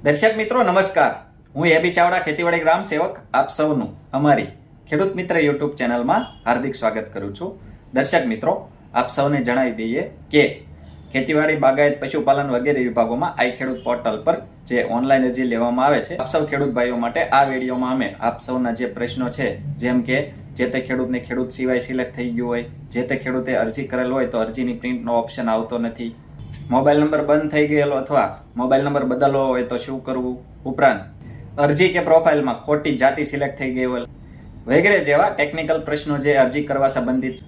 દર્શક મિત્રો નમસ્કાર, હું એબી ચાવડા ખેતીવાડી ગ્રામ સેવક આપ સૌનું અમારી ખેડૂત મિત્ર યુટ્યુબ ચેનલમાં હાર્દિક સ્વાગત કરું છું। દર્શક મિત્રો, આપ સૌને જણાવી દઈએ કે ખેતીવાડી, બાગાયત, પશુપાલન વગેરે વિભાગોમાં આઈ ખેડૂત પોર્ટલ પર જે ઓનલાઈન અરજી લેવામાં આવે છે, આપ સૌ ખેડૂત ભાઈઓ માટે આ વિડીયોમાં અમે આપ સૌના જે પ્રશ્નો છે, જેમ કે જે તે ખેડૂતને ખેડૂત સિવાય સિલેક્ટ થઈ ગયું હોય, જે તે ખેડૂતે અરજી કરેલ હોય તો અરજીની પ્રિન્ટનો ઓપ્શન આવતો નથી, મોબાઈલ નંબર બંધ થઈ ગયેલો અથવા મોબાઈલ નંબર બદલવો હોય તો શું કરવું, ઉપરાંત અરજી કે પ્રોફાઇલમાં ખોટી જાતિ સિલેક્ટ થઈ ગઈ હોય વગેરે જેવા ટેકનિકલ પ્રશ્નો જે અરજી કરવા સંબંધિત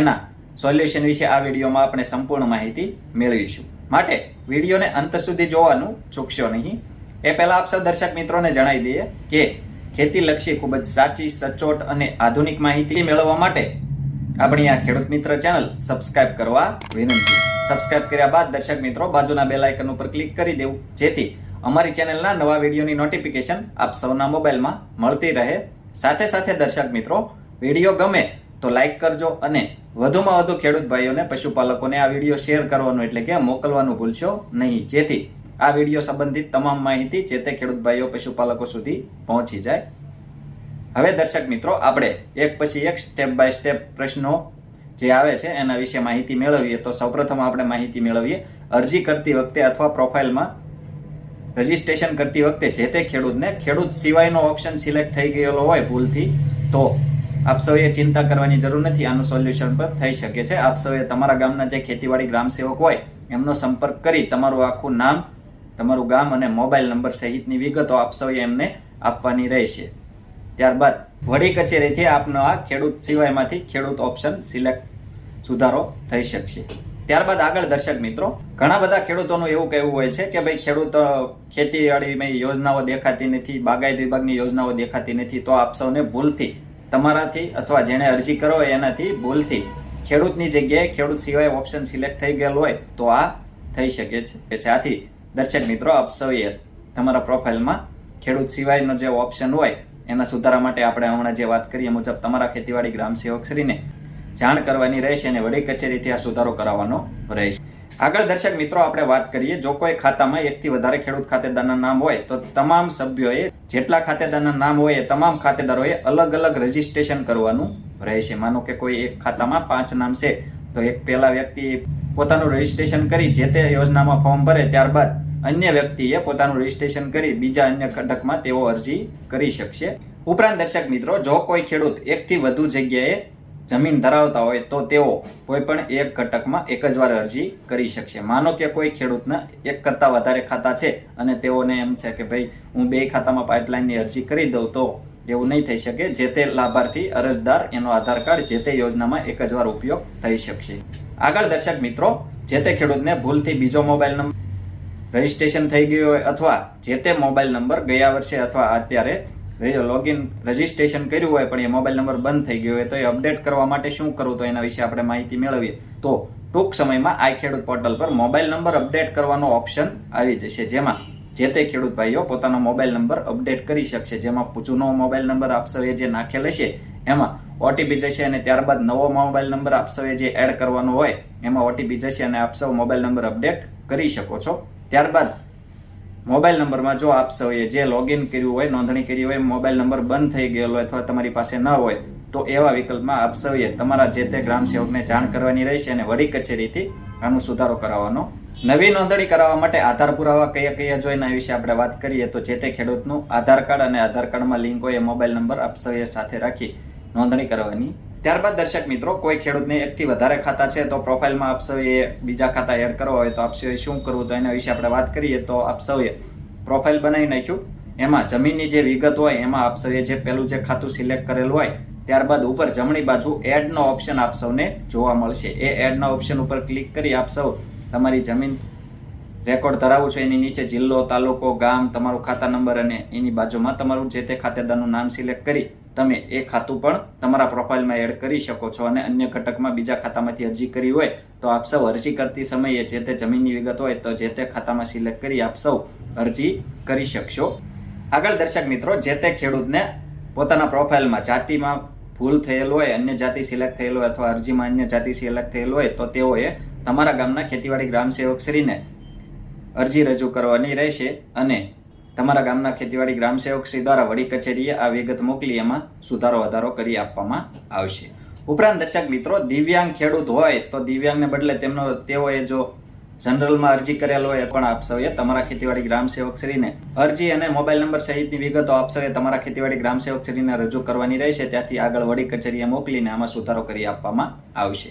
એના સોલ્યુશન વિશે આ વિડીયોમાં આપણે સંપૂર્ણ માહિતી મેળવીશું। માટે વિડીયોને અંત સુધી જોવાનું ચૂકશો નહીં। એ પહેલા આપ સૌ દર્શક મિત્રોને જણાવી દઈએ કે ખેતીલક્ષી ખૂબ જ સાચી, સચોટ અને આધુનિક માહિતી મેળવવા માટે આપણી આ ખેડૂત મિત્ર ચેનલ સબસ્ક્રાઇબ કરવા વિનંતી। સબસ્ક્રાઇબ કર્યા બાદ દર્શક મિત્રો બાજુના બેલ આઇકન ઉપર ક્લિક કરી દેવું, જેથી અમારી ચેનલના નવા વિડીયોની નોટિફિકેશન આપ સૌના મોબાઈલમાં મળતી રહે। સાથે સાથે દર્શક મિત્રો, વિડીયો ગમે તો લાઈક કરજો અને વધુમાં વધુ ખેડૂત ભાઈઓને, પશુપાલકોને આ વિડીયો શેર કરવાનું એટલે કે મોકલવાનું ભૂલશો નહીં, જેથી આ વિડીયો સંબંધિત તમામ માહિતી જે તે ખેડૂત ભાઈઓ, પશુપાલકો સુધી પહોંચી જાય। હવે દર્શક મિત્રો, આપણે એક પછી એક સ્ટેપ બાય સ્ટેપ પ્રશ્નો જે આવે છે એના વિશે માહિતી મેળવીએ। તો સૌપ્રથમ આપણે માહિતી મેળવીએ અરજી કરતી વખતે અથવા પ્રોફાઇલમાં રજીસ્ટ્રેશન કરતી વખતે જે તે ખેડૂતને ખેડૂત સિવાયનો ઓપ્શન સિલેક્ટ થઈ ગયેલો હોય ભૂલથી, તો આપ સૌએ ચિંતા કરવાની જરૂર નથી, આનું સોલ્યુશન પણ થઈ શકે છે। આપ સૌએ તમારા ગામના જે ખેતીવાડી ગ્રામ સેવક હોય એમનો સંપર્ક કરી તમારું આખું નામ, તમારું ગામ અને મોબાઈલ નંબર સહિતની વિગતો આપ સૌએ એમને આપવાની રહેશે। ત્યારબાદ વડી કચેરીથી આપનો આ ખેડૂત સિવાયમાંથી ખેડૂત ઓપ્શન સિલેક્ટ સુધારો થઈ શકશે। ત્યારબાદ આગળ દર્શક મિત્રો, ઘણા બધા ખેડૂતોનું એવું કહેવું હોય છે કે ભાઈ ખેડૂત ખેતીવાડીમાં યોજનાઓ દેખાતી નથી, બાગાયત વિભાગની યોજનાઓ દેખાતી નથી, તો આપ સૌને ભૂલથી તમારાથી અથવા જેણે અરજી કરો હોય એનાથી ભૂલથી ખેડૂતની જગ્યાએ ખેડૂત સિવાય ઓપ્શન સિલેક્ટ થઈ ગયેલ હોય તો આ થઈ શકે છે। આથી દર્શક મિત્રો, આપ સૌએ તમારા પ્રોફાઇલમાં ખેડૂત સિવાયનો જે ઓપ્શન હોય એના સુધારા માટે આપણે હમણાં જે વાત કરીએ મુજબ તમારા ખેતીવાડી ગ્રામ સેવક શ્રીને જાણ કરવાની રહેશે અને વડી કચેરીથી આ સુધારો કરાવવાનો રહેશે। આગળ દર્શક મિત્રો, આપણે વાત કરીએ, જો કોઈ ખાતામાં એકથી વધારે ખેડૂત ખાતેદારના નામ હોય તો તમામ સભ્યોએ, જેટલા ખાતેદારના નામ હોય એ તમામ ખાતેદારોએ અલગ અલગ રજીસ્ટ્રેશન કરવાનું રહેશે। માનો કે કોઈ એક ખાતામાં 5 નામ છે તો એક પહેલા વ્યક્તિ પોતાનું રજીસ્ટ્રેશન કરી જે તે યોજનામાં ફોર્મ ભરે, ત્યારબાદ અન્ય વ્યક્તિએ પોતાનું રજીસ્ટ્રેશન કરી બીજા અન્ય ઘટકમાં તેઓ અરજી કરી શકશે। ઉપરાંત દર્શક મિત્રો, જો કોઈ ખેડૂત એકથી વધુ જગ્યાએ જમીન ધરાવતા હોય તો તેઓ કોઈ પણ એક ઘટકમાં એક જ વાર અરજી કરી શકશે। માનો કે કોઈ ખેડૂતના એક કરતા વધારે ખાતા છે અને તેઓને એમ છે કે ભાઈ હું 2 ખાતામાં પાઇપલાઇનની અરજી કરી દઉં, તો એવું નહીં થઈ શકે। જે તે લાભાર્થી અરજદાર એનો આધાર કાર્ડ જે તે યોજનામાં એક જ વાર ઉપયોગ થઈ શકશે। આગળ દર્શક મિત્રો, જે તે ખેડૂતને ભૂલથી બીજો મોબાઈલ નંબર રજીસ્ટ્રેશન થઈ ગયું હોય અથવા જે તે મોબાઈલ નંબર ગયા વર્ષે અથવા અત્યારે લોગિન રજીસ્ટ્રેશન કર્યું હોય પણ એ મોબાઈલ નંબર બંધ થઈ ગયો હોય તો એ અપડેટ કરવા માટે શું કરવું, તો એના વિશે આપણે માહિતી મેળવીએ। તો ટૂંક સમયમાં આઈ ખેડૂત પોર્ટલ પર મોબાઈલ નંબર અપડેટ કરવાનો ઓપ્શન આવી જશે, જેમાં જે તે ખેડૂત ભાઈઓ પોતાનો મોબાઈલ નંબર અપડેટ કરી શકશે। જેમાં જૂનો મોબાઈલ નંબર આપ સૌએ જે નાખેલ હશે એમાં ઓટીપી જશે અને ત્યારબાદ નવો મોબાઈલ નંબર આપ સૌએ જે એડ કરવાનો હોય એમાં ઓટીપી જશે અને આપ સૌ મોબાઈલ નંબર અપડેટ કરી શકો છો। ત્યારબાદ મોબાઈલ નંબરમાં જો આપ સૌએ જે લોગિન કર્યું હોય, નોંધણી કરી હોય, મોબાઈલ નંબર બંધ થઈ ગયેલો હોય અથવા તમારી પાસે ન હોય તો એવા વિકલ્પમાં આપ સૌએ તમારા જે તે ગ્રામ સેવકને જાણ કરવાની રહેશે અને વડી કચેરીથી આનો સુધારો કરાવવાનો। નવી નોંધણી કરાવવા માટે આધાર પુરાવા કયા કયા જોઈએ એના વિશે આપણે વાત કરીએ તો જે તે ખેડૂતનું આધાર કાર્ડ અને આધાર કાર્ડમાં લિંક હોય એ મોબાઈલ નંબર આપ સૌએ સાથે રાખી નોંધણી કરવાની। ત્યારબાદ દર્શક મિત્રો, કોઈ ખેડૂતને એકથી વધારે ખાતા છે તો પ્રોફાઇલમાં આપ સૌએ બીજા ખાતા એડ કરવા હોય તો આપ સૌએ શું કરવું, તો એના વિશે આપણે વાત કરીએ તો આપ સૌએ પ્રોફાઇલ બનાવી નાખ્યું, એમાં જમીનની જે વિગત હોય એમાં આપ સૌએ જે પેલું જે ખાતું સિલેક્ટ કરેલું હોય ત્યારબાદ ઉપર જમણી બાજુ એડનો ઓપ્શન આપ સૌને જોવા મળશે। એ એડના ઓપ્શન ઉપર ક્લિક કરી આપ સૌ તમારી જમીન રેકોર્ડ ધરાવું છે એની નીચે જિલ્લો, તાલુકો, ગામ, તમારું ખાતા નંબર અને એની બાજુમાં તમારું જે તે ખાતેદારનું નામ સિલેક્ટ કરી તમે એ ખાતું પણ તમારા પ્રોફાઇલમાં એડ કરી શકો છો। અને અન્ય ઘટકમાં બીજા ખાતામાંથી અરજી કરી હોય તો આપ સૌ અરજી કરતી સમયે જે તે જમીનની વિગત હોય તો જે તે ખાતામાં સિલેક્ટ કરી આપ સૌ અરજી કરી શકશો। આગળ દર્શક મિત્રો, જે તે ખેડૂતને પોતાના પ્રોફાઇલમાં જાતિમાં ભૂલ થયેલ હોય, અન્ય જાતિ સિલેક્ટ થયેલ હોય અથવા અરજીમાં અન્ય જાતિ સિલેક્ટ થયેલ હોય તો તેઓએ તમારા ગામના ખેતીવાડી ગ્રામ સેવક શ્રીને અરજી રજૂ કરવાની રહેશે અને તમારા ગામના ખેતીવાડી ગ્રામ સેવક શ્રી દ્વારા વડી કચેરીએ આ વિગત મોકલી એમાં સુધારો વધારો કરી આપવામાં આવશે. ઉપરાંત દર્શક મિત્રો, દિવ્યાંગ ખેડૂત હોય તો દિવ્યાંગને બદલે તેઓએ જો જનરલમાં અરજી કરેલ હોય પણ આપ સૌએ તમારા ખેતીવાડી ગ્રામ સેવક શ્રીને અરજી અને મોબાઈલ નંબર સહિતની વિગતો આપ સૌએ તમારા ખેતીવાડી ગ્રામ સેવક શ્રીને રજૂ કરવાની રહેશે. ત્યાંથી આગળ વડી કચેરીએ મોકલીને આમાં સુધારો કરી આપવામાં આવશે.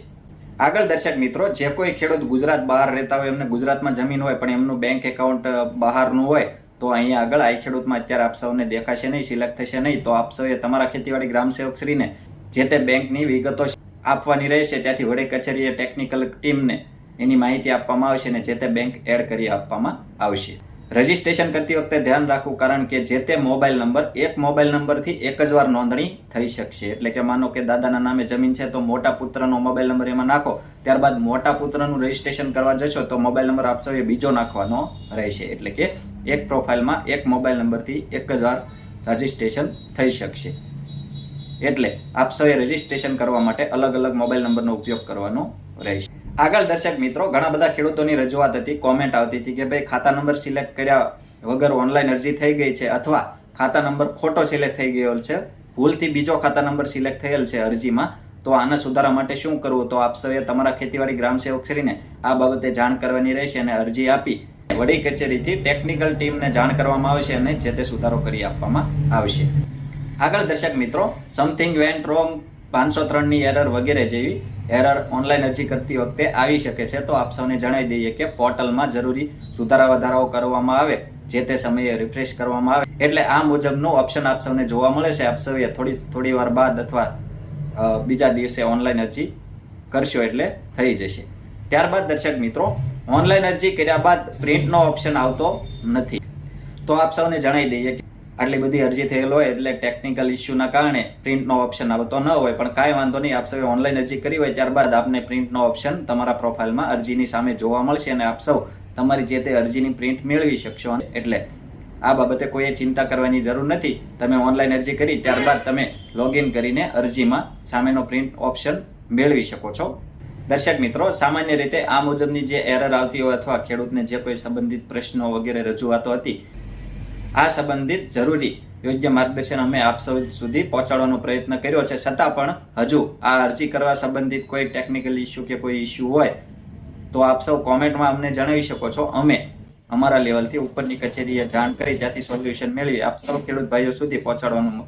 આગળ દર્શક મિત્રો, જે કોઈ ખેડૂત ગુજરાત બહાર રહેતા હોય, એમને ગુજરાતમાં જમીન હોય પણ એમનું બેંક એકાઉન્ટ બહારનું હોય તો અહીંયા આગળ આ ખેડૂતમાં અત્યારે આપ સૌને દેખાશે નહીં, સિલેક્ટ થશે નહીં. તો આપ સૌએ તમારા ખેતીવાડી ગ્રામ સેવક શ્રીને જે તે બેંકની વિગતો આપવાની રહેશે. ત્યાંથી વડી કચેરીએ ટેકનિકલ ટીમને એની માહિતી આપવામાં આવશે અને જે તે બેંક એડ કરી આપવામાં આવશે. રજીસ્ટ્રેશન કરતી વખતે ધ્યાન રાખવું, કારણ કે જે તે મોબાઈલ નંબર એક મોબાઈલ નંબરથી એક જ વાર નોંધણી થઈ શકશે. એટલે કે માનો કે દાદાના નામે જમીન છે તો મોટા પુત્રનો મોબાઈલ નંબર એમાં નાખો, ત્યારબાદ મોટા પુત્રનું રજીસ્ટ્રેશન કરવા જશો તો મોબાઈલ નંબર આપ સૌએ બીજો નાખવાનો રહેશે. એટલે કે એક પ્રોફાઇલમાં એક મોબાઈલ નંબરથી એક જ વાર રજીસ્ટ્રેશન થઈ શકશે. એટલે આપ સૌએ રજીસ્ટ્રેશન કરવા માટે અલગ અલગ મોબાઈલ નંબરનો ઉપયોગ કરવાનો રહેશે. આગળ દર્શક મિત્રો, ઘણા બધા ખેડૂતોની રજૂઆત હતી, કોમેન્ટ આવતી હતી કે ભાઈ ખાતા નંબર સિલેક્ટ કર્યા વગર ઓનલાઈન અરજી થઈ ગઈ છે, અથવા ખાતા નંબર ખોટો સિલેક્ટ થઈ ગયો છે, ભૂલથી બીજો ખાતા નંબર સિલેક્ટ થયેલ છે અરજીમાં, તો આના સુધારા માટે શું કરવું? તો આપ સૌએ તમારા ખેતીવાડી ગ્રામ સેવક શ્રીને આ બાબતે જાણ કરવાની રહેશે અને અરજી આપી વડી કચેરીથી ટેકનિકલ ટીમને જાણ કરવામાં આવશે અને જે તે સુધારો કરી આપવામાં આવશે. આગળ દર્શક મિત્રો, સમથિંગ વેન્ટ રોંગ, 503 ની એરર વગેરે જેવી એરર ઓનલાઈન અરજી કરતી વખતે આવી શકે છે. તો આપ સૌને જણાવી દઈએ કે પોર્ટલમાં જરૂરી સુધારા વધારાઓ કરવામાં આવે, જે તે સમયે રિફ્રેશ કરવામાં આવે એટલે આ મુજબનું ઓપ્શન આપ સૌને જોવા મળે છે. આપ સૌએ થોડી વાર બાદ અથવા બીજા દિવસે ઓનલાઈન અરજી કરશો એટલે થઈ જશે. ત્યારબાદ દર્શક મિત્રો, ઓનલાઈન અરજી કર્યા બાદ પ્રિન્ટનો ઓપ્શન આવતો નથી. તો આપ સૌને જણાવી દઈએ કે આટલી બધી અરજી થયેલ હોય એટલે ટેકનિકલ ઇસ્યુના કારણે પ્રિન્ટનો ઓપ્શન આવતો ન હોય, પણ કાંઈ વાંધો નહીં. આપ સૌએ ઓનલાઈન અરજી કરી હોય ત્યારબાદ આપને પ્રિન્ટનો ઓપ્શન તમારા પ્રોફાઇલમાં અરજીની સામે જોવા મળશે અને આપ સૌ તમારી જે તે અરજીની પ્રિન્ટ મેળવી શકશો. એટલે આ બાબતે કોઈએ ચિંતા કરવાની જરૂર નથી. તમે ઓનલાઈન અરજી કરી ત્યારબાદ તમે લોગિન કરીને અરજીમાં સામેનો પ્રિન્ટ ઓપ્શન મેળવી શકો છો. દર્શક મિત્રો, સામાન્ય રીતે આ મુજબની જે એરર આવતી હોય અથવા ખેડૂતને જે કોઈ સંબંધિત પ્રશ્નો વગેરે રજૂઆતો હતી, આ સંબંધિત જરૂરી યોગ્ય માર્ગદર્શન અમે આપ સૌ સુધી પહોંચાડવાનો પ્રયત્ન કર્યો છે. છતાં પણ હજુ આ અરજી કરવા સંબંધિત કોઈ ટેકનિકલ ઇસ્યુ કે કોઈ ઇસ્યુ હોય તો આપ સૌ કોમેન્ટમાં અમને જણાવી શકો છો. અમે અમારા લેવલથી ઉપરની કચેરીએ જાણ કરી ત્યાંથી સોલ્યુશન મેળવી આપ સૌ ખેડૂત ભાઈઓ સુધી પહોંચાડવાનો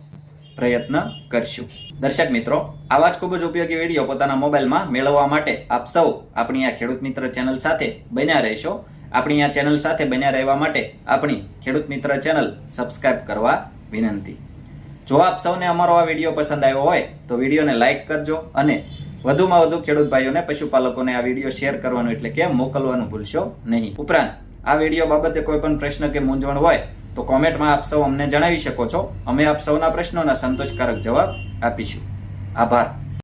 પ્રયત્ન કરશું. દર્શક મિત્રો, આવા જ ખૂબ જ ઉપયોગી વિડીયો પોતાના મોબાઈલમાં મેળવવા માટે આપ સૌ આપણી આ ખેડૂત મિત્ર ચેનલ સાથે બન્યા રહેશો. આપણી આ ચેનલ સાથે બન્યા રહેવા માટે આપણી ખેડૂત મિત્ર ચેનલ સબસ્ક્રાઇબ કરવા વિનંતી. જો આપ સૌને અમારો આ વિડીયો પસંદ આવ્યો હોય તો વિડીયોને લાઇક કરજો અને વધુમાં વધુ ખેડૂત ભાઈઓને, પશુપાલકોને આ વિડીયો શેર કરવાનું એટલે કે મોકલવાનું ભૂલશો નહીં. ઉપરાંત આ વિડીયો બાબતે કોઈ પણ પ્રશ્ન કે મૂંઝવણ હોય તો કોમેન્ટમાં આપ સૌ અમને જણાવી શકો છો. અમે આપ સૌના પ્રશ્નોના સંતોષકારક જવાબ આપીશું. આભાર.